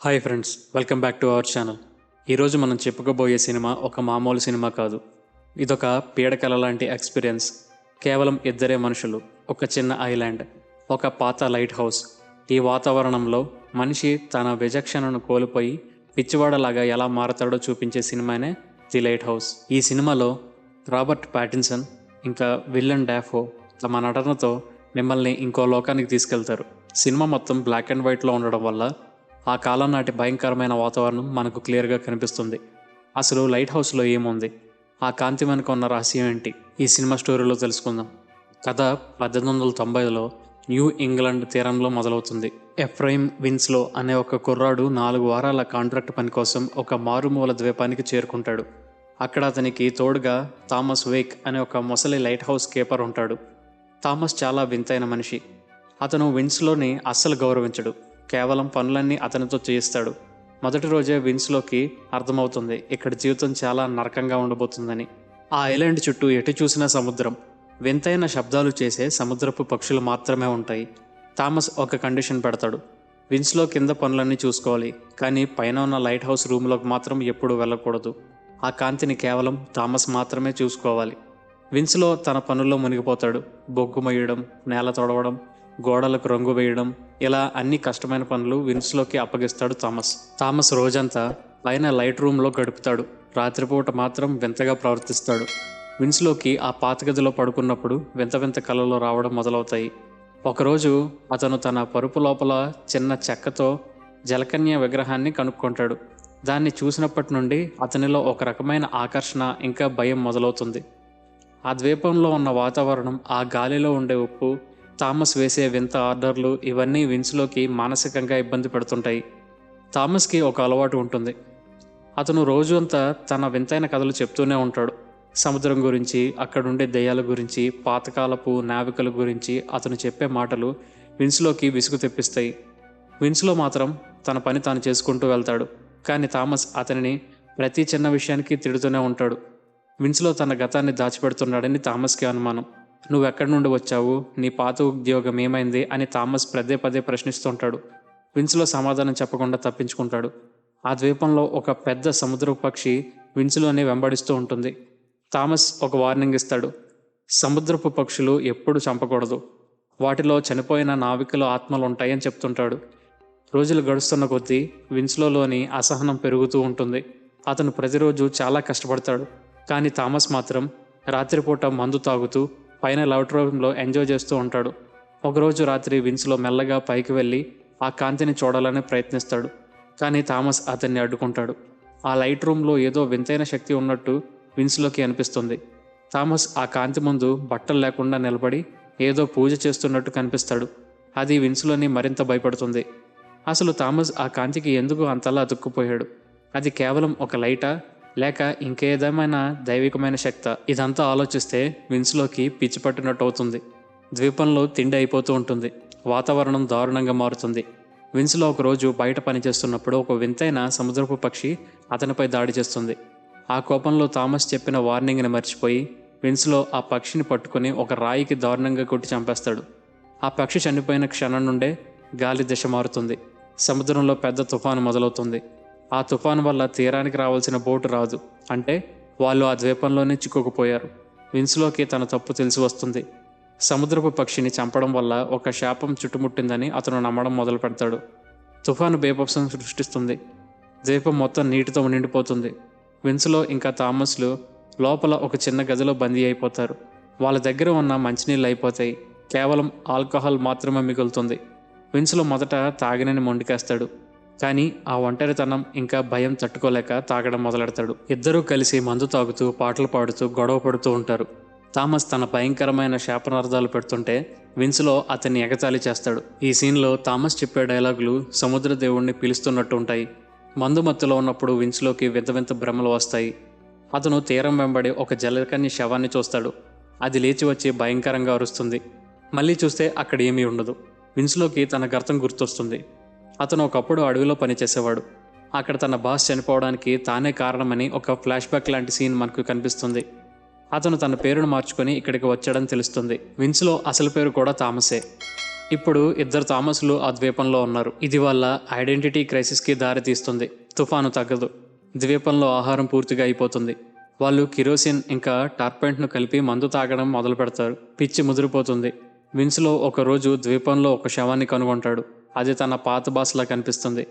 Hi friends, welcome back to our channel. ఈరోజు మనం చెప్పుకోబోయే సినిమా ఒక మామూలు సినిమా కాదు. ఇదొక పీడకల లాంటి ఎక్స్పీరియన్స్. కేవలం ఇద్దరే మనుషులు, ఒక చిన్న ఐలాండ్, ఒక పాత లైట్ హౌస్. ఈ వాతావరణంలో మనిషి తన విచక్షణను కోల్పోయి పిచ్చివాడలాగా ఎలా మారతాడో చూపించే సినిమానే ది లైట్ హౌస్. ఈ సినిమాలో రాబర్ట్ ప్యాటిన్సన్ ఇంకా విల్లన్ డాఫో తమ నటనతో మిమ్మల్ని ఇంకో లోకానికి తీసుకెళ్తారు. సినిమా మొత్తం బ్లాక్ అండ్ వైట్లో ఉండడం వల్ల ఆ కాలం నాటి భయంకరమైన వాతావరణం మనకు క్లియర్గా కనిపిస్తుంది. అసలు లైట్ హౌస్లో ఏముంది, ఆ కాంతి వెనుక ఉన్న రహస్యం ఏంటి, ఈ సినిమా స్టోరీలో తెలుసుకుందాం. కథ 1890లో న్యూ ఇంగ్లాండ్ తీరంలో మొదలవుతుంది. ఎఫ్రైమ్ విన్స్లో అనే ఒక కుర్రాడు 4 వారాల కాంట్రాక్ట్ పని కోసం ఒక మారుమూల ద్వీపానికి చేరుకుంటాడు. అక్కడ అతనికి తోడుగా థామస్ వేక్ అనే ఒక ముసలి లైట్ హౌస్ కీపర్ ఉంటాడు. థామస్ చాలా వింతైన మనిషి. అతను విన్స్లోని అస్సలు గౌరవించడు. కేవలం పనులన్నీ అతనితో చేయిస్తాడు. మొదటి రోజే విన్స్లోకి అర్థమవుతుంది ఇక్కడ జీవితం చాలా నరకంగా ఉండబోతుందని. ఆ ఐలాండ్ చుట్టూ ఎటు చూసినా సముద్రం, వింతైన శబ్దాలు చేసే సముద్రపు పక్షులు మాత్రమే ఉంటాయి. థామస్ ఒక కండిషన్ పెడతాడు. విన్స్లో కింద పనులన్నీ చూసుకోవాలి, కానీ పైన ఉన్న లైట్ హౌస్ రూమ్లోకి మాత్రం ఎప్పుడూ వెళ్ళకూడదు. ఆ కాంతిని కేవలం థామస్ మాత్రమే చూసుకోవాలి. విన్స్లో తన పనుల్లో మునిగిపోతాడు. బొగ్గు మొయ్యడం, నేల తొడవడం, గోడలకు రంగు వేయడం, ఇలా అన్ని కష్టమైన పనులు విన్స్లోకి అప్పగిస్తాడు థామస్. థామస్ రోజంతా పైన లైట్ రూమ్లో గడుపుతాడు. రాత్రిపూట మాత్రం వింతగా ప్రవర్తిస్తాడు. విన్స్లోకి ఆ పాత గదిలో పడుకున్నప్పుడు వింత వింత కళలు రావడం మొదలవుతాయి. ఒకరోజు అతను తన పరుపు లోపల చిన్న చెక్కతో జలకన్య విగ్రహాన్ని కనుక్కుంటాడు. దాన్ని చూసినప్పటి నుండి అతనిలో ఒక రకమైన ఆకర్షణ ఇంకా భయం మొదలవుతుంది. ఆ ద్వీపంలో ఉన్న వాతావరణం, ఆ గాలిలో ఉండే ఉప్పు, థామస్ వేసే వింత ఆర్డర్లు, ఇవన్నీ విన్స్లోకి మానసికంగా ఇబ్బంది పెడుతుంటాయి. థామస్కి ఒక అలవాటు ఉంటుంది. అతను రోజు అంతా తన వింతైన కథలు చెప్తూనే ఉంటాడు. సముద్రం గురించి, అక్కడుండే దెయ్యాల గురించి, పాతకాలపు నావికుల గురించి అతను చెప్పే మాటలు విన్స్లోకి విసుగు తెప్పిస్తాయి. విన్స్లో మాత్రం తన పని తాను చేసుకుంటూ వెళ్తాడు. కానీ థామస్ అతనిని ప్రతి చిన్న విషయానికి తిడుతూనే ఉంటాడు. విన్స్లో తన గతాన్ని దాచిపెడుతున్నాడని థామస్కి అనుమానం. నువ్వెక్కడి నుండి వచ్చావు, నీ పాత ఉద్యోగం ఏమైంది అని థామస్ పదే పదే ప్రశ్నిస్తుంటాడు. విన్స్లో సమాధానం చెప్పకుండా తప్పించుకుంటాడు. ఆ ద్వీపంలో ఒక పెద్ద సముద్రపు పక్షి విన్స్లోనే వెంబడిస్తూ ఉంటుంది. థామస్ ఒక వార్నింగ్ ఇస్తాడు. సముద్రపు పక్షులు ఎప్పుడు చంపకూడదు, వాటిలో చనిపోయిన నావికుల ఆత్మలు ఉంటాయని చెప్తుంటాడు. రోజులు గడుస్తున్న కొద్దీ విన్స్లోని అసహనం పెరుగుతూ ఉంటుంది. అతను ప్రతిరోజు చాలా కష్టపడతాడు. కానీ థామస్ మాత్రం రాత్రిపూట మందు తాగుతూ పైన లైట్ రూమ్లో ఎంజాయ్ చేస్తూ ఉంటాడు. ఒకరోజు రాత్రి విన్స్లో మెల్లగా పైకి వెళ్ళి ఆ కాంతిని చూడాలని ప్రయత్నిస్తాడు. కానీ థామస్ అతన్ని అడ్డుకుంటాడు. ఆ లైట్ రూమ్లో ఏదో వింతైన శక్తి ఉన్నట్టు విన్స్లోకి అనిపిస్తుంది. థామస్ ఆ కాంతి ముందు బట్టలు లేకుండా నిలబడి ఏదో పూజ చేస్తున్నట్టు కనిపిస్తాడు. అది విన్స్లోని మరింత భయపడుతుంది. అసలు థామస్ ఆ కాంతికి ఎందుకు అంతలా అతుక్కుపోయాడు? అది కేవలం ఒక లైటా, లేక ఇంకేదేమైనా దైవికమైన శక్తి? ఇదంతా ఆలోచిస్తే విన్స్లోకి పిచ్చి పట్టినట్టు అవుతుంది. ద్వీపంలో తిండి అయిపోతూ ఉంటుంది. వాతావరణం దారుణంగా మారుతుంది. విన్స్లో ఒకరోజు బయట పనిచేస్తున్నప్పుడు ఒక వింతైన సముద్రపు పక్షి అతనిపై దాడి చేస్తుంది. ఆ కోపంలో థామస్ చెప్పిన వార్నింగ్ని మర్చిపోయి విన్స్లో ఆ పక్షిని పట్టుకుని ఒక రాయికి దారుణంగా కొట్టి చంపేస్తాడు. ఆ పక్షి చనిపోయిన క్షణం నుండే గాలి దిశ మారుతుంది. సముద్రంలో పెద్ద తుఫాను మొదలవుతుంది. ఆ తుఫాను వల్ల తీరానికి రావాల్సిన బోటు రాదు. అంటే వాళ్ళు ఆ ద్వీపంలోనే చిక్కుకుపోయారు. విన్స్లోకి తన తప్పు తెలిసి వస్తుంది. సముద్రపు పక్షిని చంపడం వల్ల ఒక శాపం చుట్టుముట్టిందని అతను నమ్మడం మొదలు పెడతాడు. తుఫాను బేభత్సం సృష్టిస్తుంది. ద్వీపం మొత్తం నీటితో నిండిపోతుంది. విన్స్లో ఇంకా థామస్లు లోపల ఒక చిన్న గదిలో బందీ అయిపోతారు. వాళ్ళ దగ్గర ఉన్న మంచినీళ్ళు అయిపోతాయి. కేవలం ఆల్కహాల్ మాత్రమే మిగులుతుంది. విన్స్లో మొదట తాగినని మొండికేస్తాడు. కానీ ఆ ఒంటరితనం ఇంకా భయం తట్టుకోలేక తాగడం మొదలెడతాడు. ఇద్దరూ కలిసి మందు తాగుతూ పాటలు పాడుతూ గొడవ పడుతూ ఉంటారు. థామస్ తన భయంకరమైన శాపనార్థాలు పెడుతుంటే విన్స్లో అతన్ని ఎగతాళి చేస్తాడు. ఈ సీన్లో థామస్ చెప్పే డైలాగులు సముద్ర దేవుణ్ణి పిలుస్తున్నట్టు ఉంటాయి. మందు మత్తులో ఉన్నప్పుడు విన్స్లోకి వింత వింత భ్రమలు వస్తాయి. అతను తీరం వెంబడి ఒక జలకన్య శవాన్ని చూస్తాడు. అది లేచి వచ్చి భయంకరంగా అరుస్తుంది. మళ్ళీ చూస్తే అక్కడ ఏమీ ఉండదు. విన్స్లోకి తన గతం గుర్తొస్తుంది. అతను ఒకప్పుడు అడవిలో పనిచేసేవాడు. అక్కడ తన బాస్ చనిపోవడానికి తానే కారణమని ఒక ఫ్లాష్ బ్యాక్ లాంటి సీన్ మనకు కనిపిస్తుంది. అతను తన పేరును మార్చుకొని ఇక్కడికి వచ్చాడని తెలుస్తుంది. విన్స్లో అసలు పేరు కూడా థామసే. ఇప్పుడు ఇద్దరు థామస్లు ఆ ద్వీపంలో ఉన్నారు. ఇది వాళ్ళ ఐడెంటిటీ క్రైసిస్కి దారి తీస్తుంది. తుఫాను తగ్గదు. ద్వీపంలో ఆహారం పూర్తిగా అయిపోతుంది. వాళ్ళు కిరోసిన్ ఇంకా టార్పెంట్ను కలిపి మందు తాగడం మొదలు పెడతారు. పిచ్చి ముదిరిపోతుంది. విన్స్లో ఒకరోజు ద్వీపంలో ఒక శవాన్ని కనుగొంటాడు. అది తన పాత బాస్లా కనిపిస్తుంది.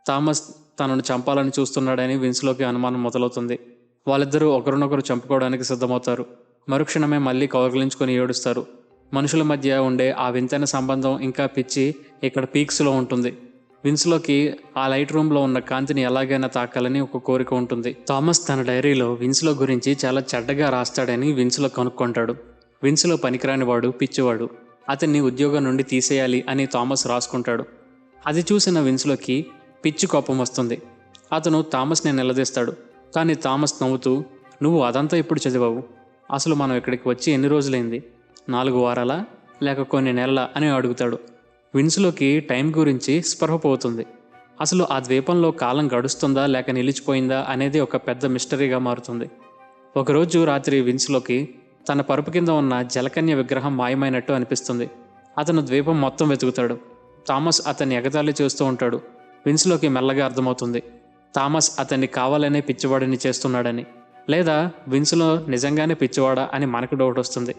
థామస్ తనను చంపాలని చూస్తున్నాడని విన్స్లోకి అనుమానం మొదలవుతుంది. వాళ్ళిద్దరూ ఒకరినొకరు చంపుకోవడానికి సిద్ధమవుతారు. మరుక్షణమే మళ్ళీ కౌగిలించుకొని ఏడుస్తారు. మనుషుల మధ్య ఉండే ఆ వింతైన సంబంధం ఇంకా పిచ్చి ఇక్కడ పీక్స్లో ఉంటుంది. విన్స్లోకి ఆ లైట్ రూమ్లో ఉన్న కాంతిని ఎలాగైనా తాకాలని ఒక కోరిక ఉంటుంది. థామస్ తన డైరీలో విన్స్లో గురించి చాలా చెడ్డగా రాస్తాడని విన్స్లో కనుక్కుంటాడు. విన్స్లో పనికిరానివాడు, పిచ్చివాడు, అతన్ని ఉద్యోగం నుండి తీసేయాలి అని థామస్ రాసుకుంటాడు. అది చూసిన విన్స్లోకి పిచ్చి కోపం వస్తుంది. అతను థామస్ని నిలదీస్తాడు. కానీ థామస్ నవ్వుతూ, నువ్వు అదంతా ఎప్పుడు చదివావు? అసలు మనం ఇక్కడికి వచ్చి ఎన్ని రోజులైంది? 4 వారాలా లేక కొన్ని నెలలా అని అడుగుతాడు. విన్స్లోకి టైం గురించి స్పృహ పోతుంది. అసలు ఆ ద్వీపంలో కాలం గడుస్తుందా లేక నిలిచిపోయిందా అనేది ఒక పెద్ద మిస్టరీగా మారుతుంది. ఒకరోజు రాత్రి విన్స్లోకి తన పరుపు కింద ఉన్న జలకన్య విగ్రహం మాయమైనట్టు అనిపిస్తుంది. అతను ద్వీపం మొత్తం వెతుకుతాడు. థామస్ అతన్ని ఎగతాళి చేస్తూ ఉంటాడు. విన్స్లోకి మెల్లగా అర్థమవుతుంది థామస్ అతన్ని కావాలనే పిచ్చివాడిని చేస్తున్నాడని. లేదా విన్స్లో నిజంగానే పిచ్చివాడా అని మనకు డౌట్ వస్తుంది.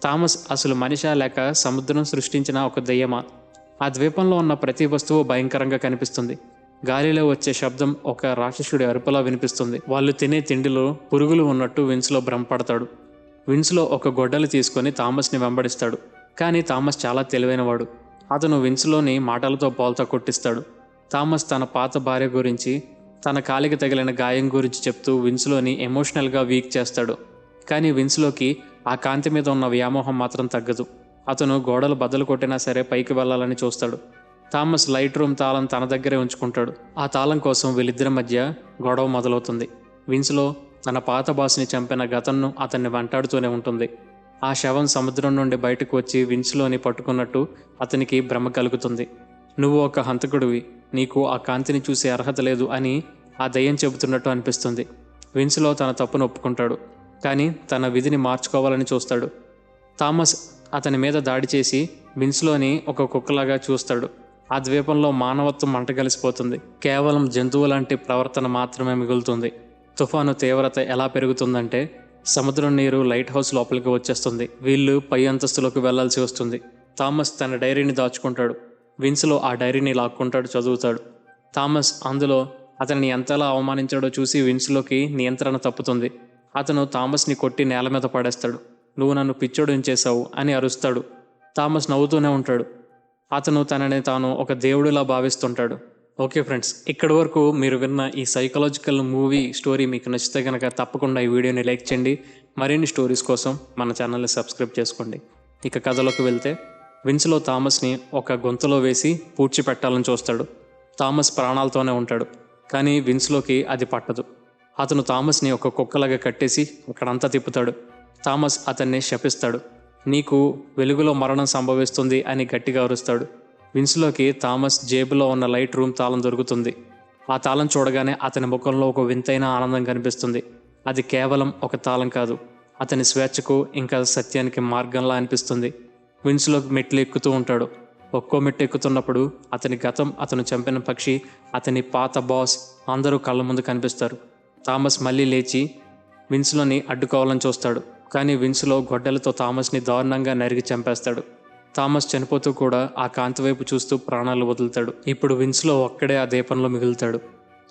థామస్ అసలు మనిషా లేక సముద్రం సృష్టించిన ఒక దెయ్యమా? ఆ ద్వీపంలో ఉన్న ప్రతి వస్తువు భయంకరంగా కనిపిస్తుంది. గాలిలో వచ్చే శబ్దం ఒక రాక్షసుడి అరుపులా వినిపిస్తుంది. వాళ్ళు తినే తిండిలో పురుగులు ఉన్నట్టు విన్స్లో భ్రమపడతాడు. విన్స్లో ఒక గొడ్డలి తీసుకొని థామస్ని వెంబడిస్తాడు. కానీ థామస్ చాలా తెలివైనవాడు. అతను విన్స్లోని మాటలతో బోల్తా కొట్టిస్తాడు. థామస్ తన పాత భార్య గురించి, తన కాలికి తగిలిన గాయం గురించి చెప్తూ విన్స్లోని ఎమోషనల్గా వీక్ చేస్తాడు. కానీ విన్స్లోకి ఆ కాంతి మీద ఉన్న వ్యామోహం మాత్రం తగ్గదు. అతను గోడలు బద్దలు కొట్టినా సరే పైకి వెళ్ళాలని చూస్తాడు. థామస్ లైట్ రూమ్ తాళం తన దగ్గరే ఉంచుకుంటాడు. ఆ తాళం కోసం వీళ్ళిద్దరి మధ్య గొడవ మొదలవుతుంది. విన్స్లో తన పాత బాస్ని చంపిన గతంను అతన్ని వెంటాడుతూనే ఉంటుంది. ఆ శవం సముద్రం నుండి బయటకు వచ్చి విన్స్లోని పట్టుకున్నట్టు అతనికి భ్రమ కలుగుతుంది. నువ్వు ఒక హంతకుడివి, నీకు ఆ కాంతిని చూసే అర్హత లేదు అని ఆ దయ్యం చెబుతున్నట్టు అనిపిస్తుంది. విన్స్లో తన తప్పును ఒప్పుకుంటాడు. కానీ తన విధిని మార్చుకోవాలని చూస్తాడు. థామస్ అతని మీద దాడి చేసి విన్స్లోని ఒక కుక్కలాగా చూస్తాడు. ఆ ద్వీపంలో మానవత్వం మంటగలిసిపోతుంది. కేవలం జంతువులాంటి ప్రవర్తన మాత్రమే మిగులుతుంది. తుఫాను తీవ్రత ఎలా పెరుగుతుందంటే సముద్రం నీరు లైట్ హౌస్ లోపలికి వచ్చేస్తుంది. వీళ్ళు పై అంతస్తులోకి వెళ్లాల్సి వస్తుంది. థామస్ తన డైరీని దాచుకుంటాడు. విన్స్లో ఆ డైరీని లాక్కుంటాడు, చదువుతాడు. థామస్ అందులో అతన్ని ఎంతలా అవమానించాడో చూసి విన్స్లోకి నియంత్రణ తప్పుతుంది. అతను థామస్ని కొట్టి నేల మీద పడేస్తాడు. నువ్వు నన్ను పిచ్చోడిని చేశావు అని అరుస్తాడు. థామస్ నవ్వుతూనే ఉంటాడు. అతను తనని తాను ఒక దేవుడిలా భావిస్తుంటాడు. ఓకే ఫ్రెండ్స్, ఇక్కడి వరకు మీరు విన్న ఈ సైకలాజికల్ మూవీ స్టోరీ మీకు నచ్చితే కనుక తప్పకుండా ఈ వీడియోని లైక్ చేయండి. మరిన్ని స్టోరీస్ కోసం మన ఛానల్ని సబ్స్క్రైబ్ చేసుకోండి. ఇక కథలోకి వెళ్తే విన్స్లో థామస్ని ఒక గొంతులో వేసి పూడ్చిపెట్టాలని చూస్తాడు. థామస్ ప్రాణాలతోనే ఉంటాడు. కానీ విన్స్లోకి అది పట్టదు. అతను థామస్ని ఒక కుక్కలాగా కట్టేసి అక్కడంతా తిప్పుతాడు. థామస్ అతన్ని శపిస్తాడు. నీకు వెలుగులో మరణం సంభవిస్తుంది అని గట్టిగా అరుస్తాడు. విన్స్లోకి థామస్ జేబులో ఉన్న లైట్ రూమ్ తాళం దొరుకుతుంది. ఆ తాళం చూడగానే అతని ముఖంలో ఒక వింతైన ఆనందం కనిపిస్తుంది. అది కేవలం ఒక తాళం కాదు, అతని స్వేచ్ఛకు ఇంకా సత్యానికి మార్గంలా అనిపిస్తుంది. విన్స్లోకి మెట్లు ఎక్కుతూ ఉంటాడు. ఒక్కో మెట్టు ఎక్కుతున్నప్పుడు అతని గతం, అతను చంపిన పక్షి, అతని పాత బాస్ అందరూ కళ్ళ ముందు కనిపిస్తారు. థామస్ మళ్ళీ లేచి విన్స్లోని అడ్డుకోవాలని చూస్తాడు. కానీ విన్స్లో గొడ్డలతో థామస్ని దారుణంగా నరికి చంపేస్తాడు. థామస్ చనిపోతూ కూడా ఆ కాంతి వైపు చూస్తూ ప్రాణాలు వదులుతాడు. ఇప్పుడు విన్స్లో ఒక్కడే ఆ దీపంలో మిగులుతాడు.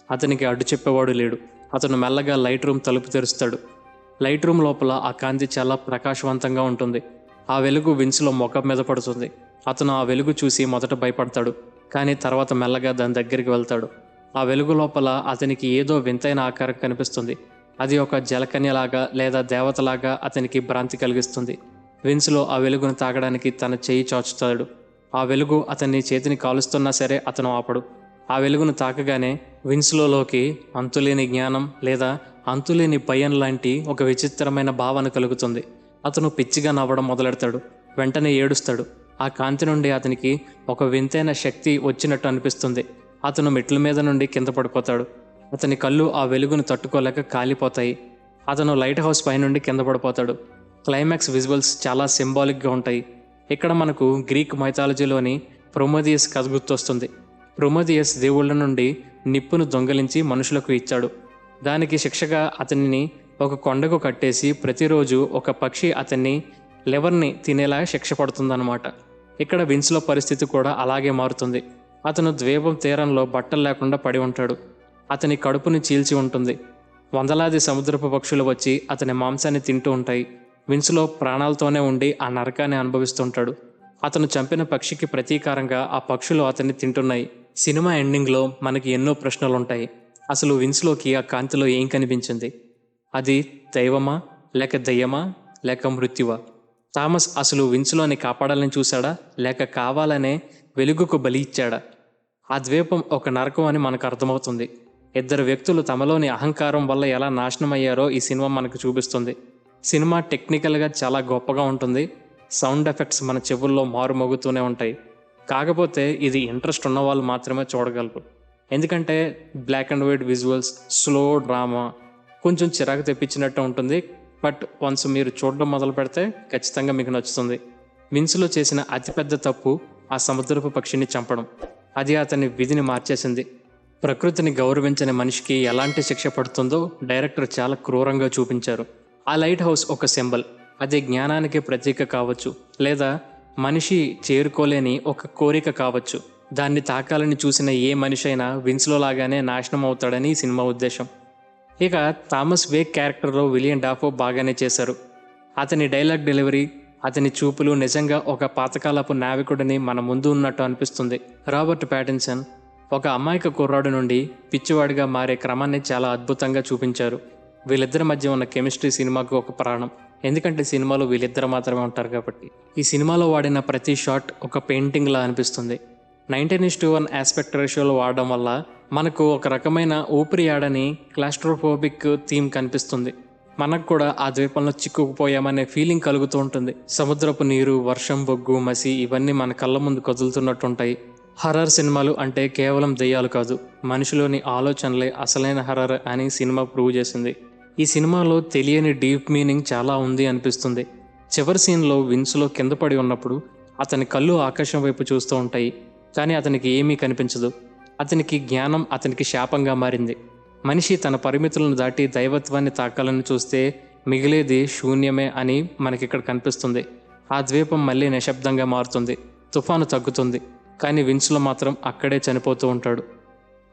అతనికి అడ్డు చెప్పేవాడు లేడు. అతను మెల్లగా లైట్ రూమ్ తలుపు తెరుస్తాడు. లైట్ రూమ్ లోపల ఆ కాంతి చాలా ప్రకాశవంతంగా ఉంటుంది. ఆ వెలుగు విన్స్లో ముఖం మీద పడుతుంది. అతను ఆ వెలుగు చూసి మొదట భయపడతాడు. కానీ తర్వాత మెల్లగా దాని దగ్గరికి వెళ్తాడు. ఆ వెలుగు లోపల అతనికి ఏదో వింతైన ఆకారం కనిపిస్తుంది. అది ఒక జలకన్యలాగా లేదా దేవతలాగా అతనికి భ్రాంతి కలిగిస్తుంది. విన్స్లో ఆ వెలుగును తాగడానికి తన చేయి చాచుతాడు. ఆ వెలుగు అతన్ని చేతిని కాలుస్తున్నా సరే అతను ఆపడు. ఆ వెలుగును తాకగానే విన్స్లోకి అంతులేని జ్ఞానం లేదా అంతులేని భయం లాంటి ఒక విచిత్రమైన భావన కలుగుతుంది. అతను పిచ్చిగా నవ్వడం మొదలెడతాడు. వెంటనే ఏడుస్తాడు. ఆ కాంతి నుండి అతనికి ఒక వింతైన శక్తి వచ్చినట్టు అనిపిస్తుంది. అతను మెట్ల మీద నుండి కింద పడిపోతాడు. అతని కళ్ళు ఆ వెలుగును తట్టుకోలేక కాలిపోతాయి. అతను లైట్ హౌస్ పై నుండి కింద పడిపోతాడు. క్లైమాక్స్ విజువల్స్ చాలా సింబాలిక్గా ఉంటాయి. ఇక్కడ మనకు గ్రీక్ మైథాలజీలోని ప్రొమోదియస్ కథ గుర్తొస్తుంది. ప్రొమోదియస్ దేవుళ్ళ నుండి నిప్పును దొంగలించి మనుషులకు ఇచ్చాడు. దానికి శిక్షగా అతనిని ఒక కొండకు కట్టేసి ప్రతిరోజు ఒక పక్షి అతన్ని లివర్ని తినేలా శిక్ష పడుతుందన్నమాట. ఇక్కడ విన్స్లో పరిస్థితి కూడా అలాగే మారుతుంది. అతను ద్వీపం తీరంలో బట్టలు లేకుండా పడి ఉంటాడు. అతని కడుపుని చీల్చి ఉంటుంది. వందలాది సముద్రపు పక్షులు వచ్చి అతని మాంసాన్ని తింటూ ఉంటాయి. విన్స్లో ప్రాణాలతోనే ఉండి ఆ నరకాన్ని అనుభవిస్తుంటాడు. అతను చంపిన పక్షికి ప్రతీకారంగా ఆ పక్షులు అతన్ని తింటున్నాయి. సినిమా ఎండింగ్లో మనకి ఎన్నో ప్రశ్నలుంటాయి. అసలు విన్స్లోకి ఆ కాంతిలో ఏం కనిపించింది? అది దైవమా, లేక దయ్యమా, లేక మృత్యువా? థామస్ అసలు విన్స్లోని కాపాడాలని చూశాడా, లేక కావాలనే వెలుగుకు బలి ఇచ్చాడా? ఆ ద్వీపం ఒక నరకం అని మనకు అర్థమవుతుంది. ఇద్దరు వ్యక్తులు తమలోని అహంకారం వల్ల ఎలా నాశనం అయ్యారో ఈ సినిమా మనకు చూపిస్తుంది. సినిమా టెక్నికల్గా చాలా గొప్పగా ఉంటుంది. సౌండ్ ఎఫెక్ట్స్ మన చెవుల్లో మారుమోగుతూనే ఉంటాయి. కాకపోతే ఇది ఇంట్రెస్ట్ ఉన్న వాళ్ళు మాత్రమే చూడగలరు. ఎందుకంటే black and white visuals, slow drama, కొంచెం చిరాకు తెప్పించినట్టు ఉంటుంది. బట్ వన్స్ మీరు చూడడం మొదలు పెడితే ఖచ్చితంగా మీకు నచ్చుతుంది. విన్స్లో చేసిన అతిపెద్ద తప్పు ఆ సముద్రపు పక్షిని చంపడం. అది అతని విధిని మార్చేసింది. ప్రకృతిని గౌరవించని మనిషికి ఎలాంటి శిక్ష పడుతుందో డైరెక్టర్ చాలా క్రూరంగా చూపించారు. ఆ లైట్ హౌస్ ఒక సింబల్. అది జ్ఞానానికి ప్రతీక కావచ్చు, లేదా మనిషి చేరుకోలేని ఒక కోరిక కావచ్చు. దాన్ని తాకాలని చూసిన ఏ మనిషి అయినా విన్స్లో లాగానే నాశనం అవుతాడని ఈ సినిమా ఉద్దేశం. ఇక థామస్ వేక్ క్యారెక్టర్లో విలియం డాఫో బాగానే చేశారు. అతని డైలాగ్ డెలివరీ, అతని చూపులు నిజంగా ఒక పాతకాలపు నావికుడిని మన ముందు ఉన్నట్టు అనిపిస్తుంది. రాబర్ట్ ప్యాటిన్సన్ ఒక అమాయక కుర్రాడు నుండి పిచ్చివాడిగా మారే క్రమాన్ని చాలా అద్భుతంగా చూపించారు. వీళ్ళిద్దరి మధ్య ఉన్న కెమిస్ట్రీ సినిమాకు ఒక ప్రాణం. ఎందుకంటే సినిమాలో వీళ్ళిద్దరు మాత్రమే ఉంటారు కాబట్టి. ఈ సినిమాలో వాడిన ప్రతి షాట్ ఒక పెయింటింగ్లా అనిపిస్తుంది. 19:1 ఆస్పెక్ట్ రేషియోలో వాడడం వల్ల మనకు ఒక రకమైన ఊపిరి ఆడని క్లాస్ట్రోఫోబిక్ థీమ్ కనిపిస్తుంది. మనకు కూడా ఆ ద్వీపంలో చిక్కుకుపోయామనే ఫీలింగ్ కలుగుతూ ఉంటుంది. సముద్రపు నీరు, వర్షం, బొగ్గు, మసి ఇవన్నీ మన కళ్ళ ముందు కదులుతున్నట్టుంటాయి. హర్రర్ సినిమాలు అంటే కేవలం దెయ్యాలు కాదు, మనిషిలోని ఆలోచనలే అసలైన హర్రర్ అని సినిమా ప్రూవ్ చేసింది. ఈ సినిమాలో తెలియని డీప్ మీనింగ్ చాలా ఉంది అనిపిస్తుంది. చివరి సీన్లో విన్స్లో కింద పడి ఉన్నప్పుడు అతని కళ్ళు ఆకాశం వైపు చూస్తూ ఉంటాయి. కానీ అతనికి ఏమీ కనిపించదు. అతనికి జ్ఞానం అతనికి శాపంగా మారింది. మనిషి తన పరిమితులను దాటి దైవత్వాన్ని తాకాలని చూస్తే మిగిలేది శూన్యమే అని మనకిక్కడ కనిపిస్తుంది. ఆ ద్వీపం మళ్ళీ నిశ్శబ్దంగా మారుతుంది. తుఫాను తగ్గుతుంది. కానీ విన్స్లో మాత్రం అక్కడే చనిపోతూ ఉంటాడు.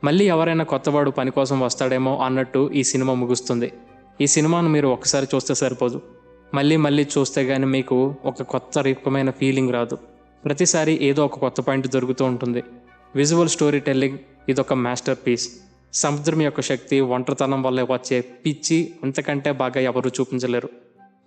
మళ్ళీ ఎవరైనా కొత్తవాడు పని కోసం వస్తాడేమో అన్నట్టు ఈ సినిమా ముగుస్తుంది. ఈ సినిమాను మీరు ఒక్కసారి చూస్తే సరిపోదు. మళ్ళీ మళ్ళీ చూస్తే కానీ మీకు ఒక కొత్త రకమైన ఫీలింగ్ రాదు. ప్రతిసారి ఏదో ఒక కొత్త పాయింట్ దొరుకుతూ ఉంటుంది. విజువల్ స్టోరీ టెల్లింగ్ ఇదొక మాస్టర్ పీస్. సముద్రం యొక్క శక్తి, ఒంటరితనం వల్ల వచ్చే పిచ్చి ఇంతకంటే బాగా ఎవరూ చూపించలేరు.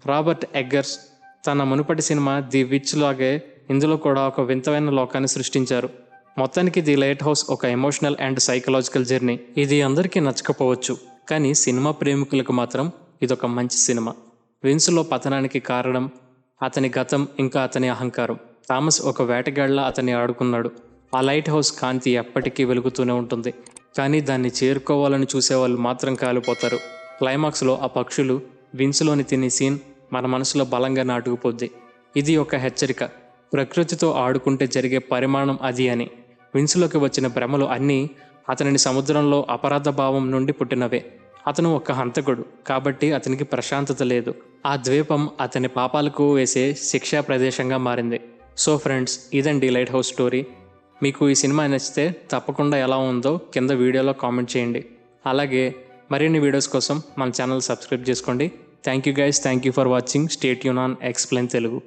రాబర్ట్ ఎగ్గర్స్ తన మునుపటి సినిమా ది విచ్ లాగే ఇందులో కూడా ఒక వింతమైన లోకాన్ని సృష్టించారు. మొత్తానికి ది లైట్ హౌస్ ఒక ఎమోషనల్ అండ్ సైకలాజికల్ జర్నీ. ఇది అందరికీ నచ్చకపోవచ్చు, కానీ సినిమా ప్రేమికులకు మాత్రం ఇదొక మంచి సినిమా. విన్స్లో పతనానికి కారణం అతని గతం, ఇంకా అతని అహంకారం. థామస్ ఒక వేటగాడిలా అతన్ని ఆడుకున్నాడు. ఆ లైట్ హౌస్ కాంతి ఎప్పటికీ వెలుగుతూనే ఉంటుంది, కానీ దాన్ని చేరుకోవాలని చూసేవాళ్ళు మాత్రం కాలిపోతారు. క్లైమాక్స్లో ఆ పక్షులు విన్స్లోని తినే సీన్ మన మనసులో బలంగా నాటుకుపోద్ది. ఇది ఒక హెచ్చరిక. ప్రకృతితో ఆడుకుంటే జరిగే పరిమాణం అది అని. విన్స్లోకి వచ్చిన భ్రమలు అన్నీ అతనిని సముద్రంలో అపరాధ భావం నుండి పుట్టినవే. అతను ఒక హంతకుడు కాబట్టి అతనికి ప్రశాంతత లేదు. ఆ ద్వీపం అతని పాపాలకు వేసే శిక్షా ప్రదేశంగా మారింది. సో ఫ్రెండ్స్, ఇదండి లైట్ హౌస్ స్టోరీ. మీకు ఈ సినిమా నచ్చితే తప్పకుండా ఎలా ఉందో కింద వీడియోలో కామెంట్ చేయండి. అలాగే మరిన్ని వీడియోస్ కోసం మన ఛానల్ సబ్స్క్రైబ్ చేసుకోండి. Thank you guys, thank you for watching. Stay tune on explain Telugu.